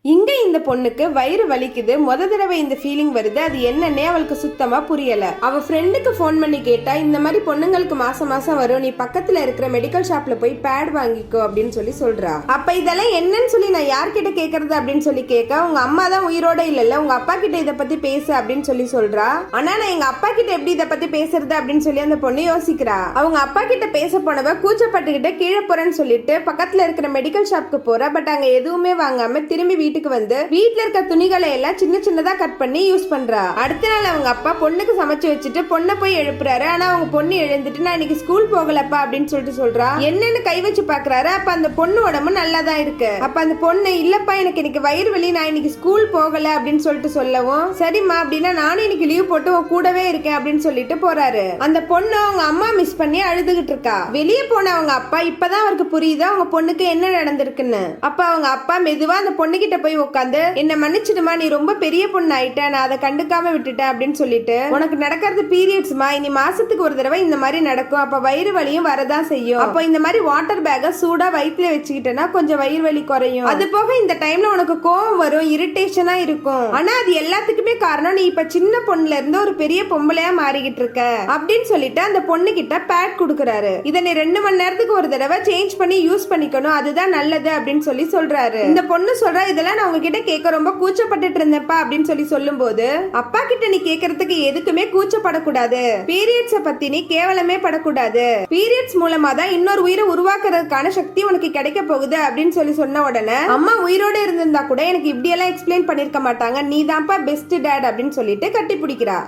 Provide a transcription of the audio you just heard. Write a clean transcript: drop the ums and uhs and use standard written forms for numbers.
இங்க இந்த பொண்ணுக்கு வயிறு வலிக்குது. முத தடவை இந்த ஃபீலிங் வருது. அது என்னன்னே அவளுக்கு சுத்தமா புரியல. அவ ஃப்ரெண்டுக்கு போன் பண்ணி கேட்டா, இந்த மாதிரி பொண்ணுங்களுக்கு மாசம் மாசம் வரும், நீ பக்கத்துல இருக்கிற மெடிக்கல் ஷாப்ல போய் பேட் வாங்கிக்கோ அப்படின்னு சொல்லி சொல்றா. அப்ப இதெல்லாம் என்னன்னு சொல்லி நான் யார்கிட்ட கேக்குறது அப்படின்னு சொல்லி கேட்க, உங்க அம்மா தான் உயிரோட இல்ல, உங்க அப்பா கிட்ட இத பத்தி பேசு அப்படின்னு சொல்லி சொல்றா. ஆனா நான் எங்க அப்பா கிட்ட எப்படி இத பத்தி பேசுறது அப்படின்னு சொல்லி அந்த பொண்ணு யோசிக்கிறா. அவங்க அப்பா கிட்ட பேச போனவ கூச்சப்பட்டுக்கிட்ட கீழே போறேன்னு சொல்லிட்டு பக்கத்துல இருக்கிற மெடிக்கல் ஷாப்க்கு போறா. பட் அங்க எதுவுமே வாங்காம திரும்பி வீட்டுக்கு வந்து வீட்டுல இருக்க துணிகளை எல்லாம் சின்ன சின்னதா கட் பண்ணி யூஸ் பண்றா. அடுத்த நாள் அவங்க அப்பா பொண்ணுக்கு சமைச்சு வச்சுட்டு பொண்ணை போய் எழுப்புறாரு. ஆனா அவங்க பொண்ணு எழுந்துட்டு, நான் இன்னைக்கு ஸ்கூல் போகலப்பா அப்படின்னு சொல்லிட்டு சொல்றா. என்னன்னு கை வச்சு பாக்குறாரு. அப்ப அந்த பொண்ணு உடம்பு நல்லா தான் இருக்கு. அப்ப அந்த பொண்ணு, இல்லப்பா எனக்கு இன்னைக்கு வயிறு வலி, நான் இன்னைக்கு ஸ்கூல் போகல அப்படின்னு சொல்லிட்டு சொல்லவும், சரிம்மா அப்படின்னா நானும் இன்னைக்கு லீவ் போட்டு உன் கூடவே இருக்கேன் அப்படின்னு சொல்லிட்டு போறாரு. அந்த பொண்ணு அவங்க அம்மா மிஸ் பண்ணி அழுதுகிட்டு இருக்கா. வெளியே போன அவங்க அப்பா இப்பதான் அவருக்கு புரியுது அவங்க பொண்ணுக்கு என்ன நடந்திருக்குன்னு. அப்ப அவங்க அப்பா மெதுவா அந்த பொண்ணு கிட்ட போய் உட்காந்து, என்ன மன்னிச்சிடுமா, நீ ரொம்ப பெரிய பொண்ணு ஆயிட்ட, நான் அதை கண்டுக்காம விட்டுட்டேன் அப்படின்னு சொல்லிட்டு, உனக்கு நடக்கிறது பீரியட்ஸ்மா, இனி மாசத்துக்கு ஒரு தடவை இந்த மாதிரி நடக்கும், அப்ப வயிறு வலியும் வரதான் செய்யும். அப்போ இந்த மாதிரி வாட்டர் பேக்க சூடா வயிற்றுல வச்சுக்கிட்டேன்னா கொஞ்சம் வயிறு வலி குறையும். அது போக இந்த டைம்ல உனக்கு கோவம் வரும், இரிட்டேஷனா இருக்கும். ஆனா அது எல்லாத்துக்குமே காரணம் நீ இப்ப சின்ன பொண்ணுல இருந்து ஒரு பெரிய பொம்பளையா மாறிக்கிட்டு இருக்க அப்படின்னு சொல்லிட்டு அந்த பொண்ணு கிட்ட பேட் கொடுக்கறாரு. இதை நீ 2 மணி நேரத்துக்கு ஒரு தடவை சேஞ்ச் பண்ணி யூஸ் பண்ணிக்கணும், அதுதான் நல்லது அப்படின்னு சொல்லி சொல்றாரு. இந்த பொண்ணு சொல்றா, இதெல்லாம் நான் உங்ககிட்ட கேட்க ரொம்ப கூச்சப்பட்டுட்டு இருந்தேன்ப்பா அப்படின்னு சொல்லி சொல்லும் போது, அப்பா கிட்ட நீ கேட்கறதுக்கு எதுக்குமே கூச்சப்படக்கூடாது, பீரியட்ஸ பத்தி நீ கேவலமே படக்கூடாது, பீரியட்ஸ் மூலமா தான் இன்னொரு உயிரை உருவாக்குறதுக்கான சக்தி உனக்கு கிடைக்க போகுது அப்படின்னு சொல்லி சொன்ன உடனே, அம்மா உயிரோட இருந்திருந்தா கூட எனக்கு இப்படி எல்லாம் எக்ஸ்பிளைன் பண்ணிருக்க மாட்டாங்க, நீ தான்ப்பா பெஸ்ட் டேட் அப்படின்னு சொல்லிட்டு கட்டி பிடிக்கிறா.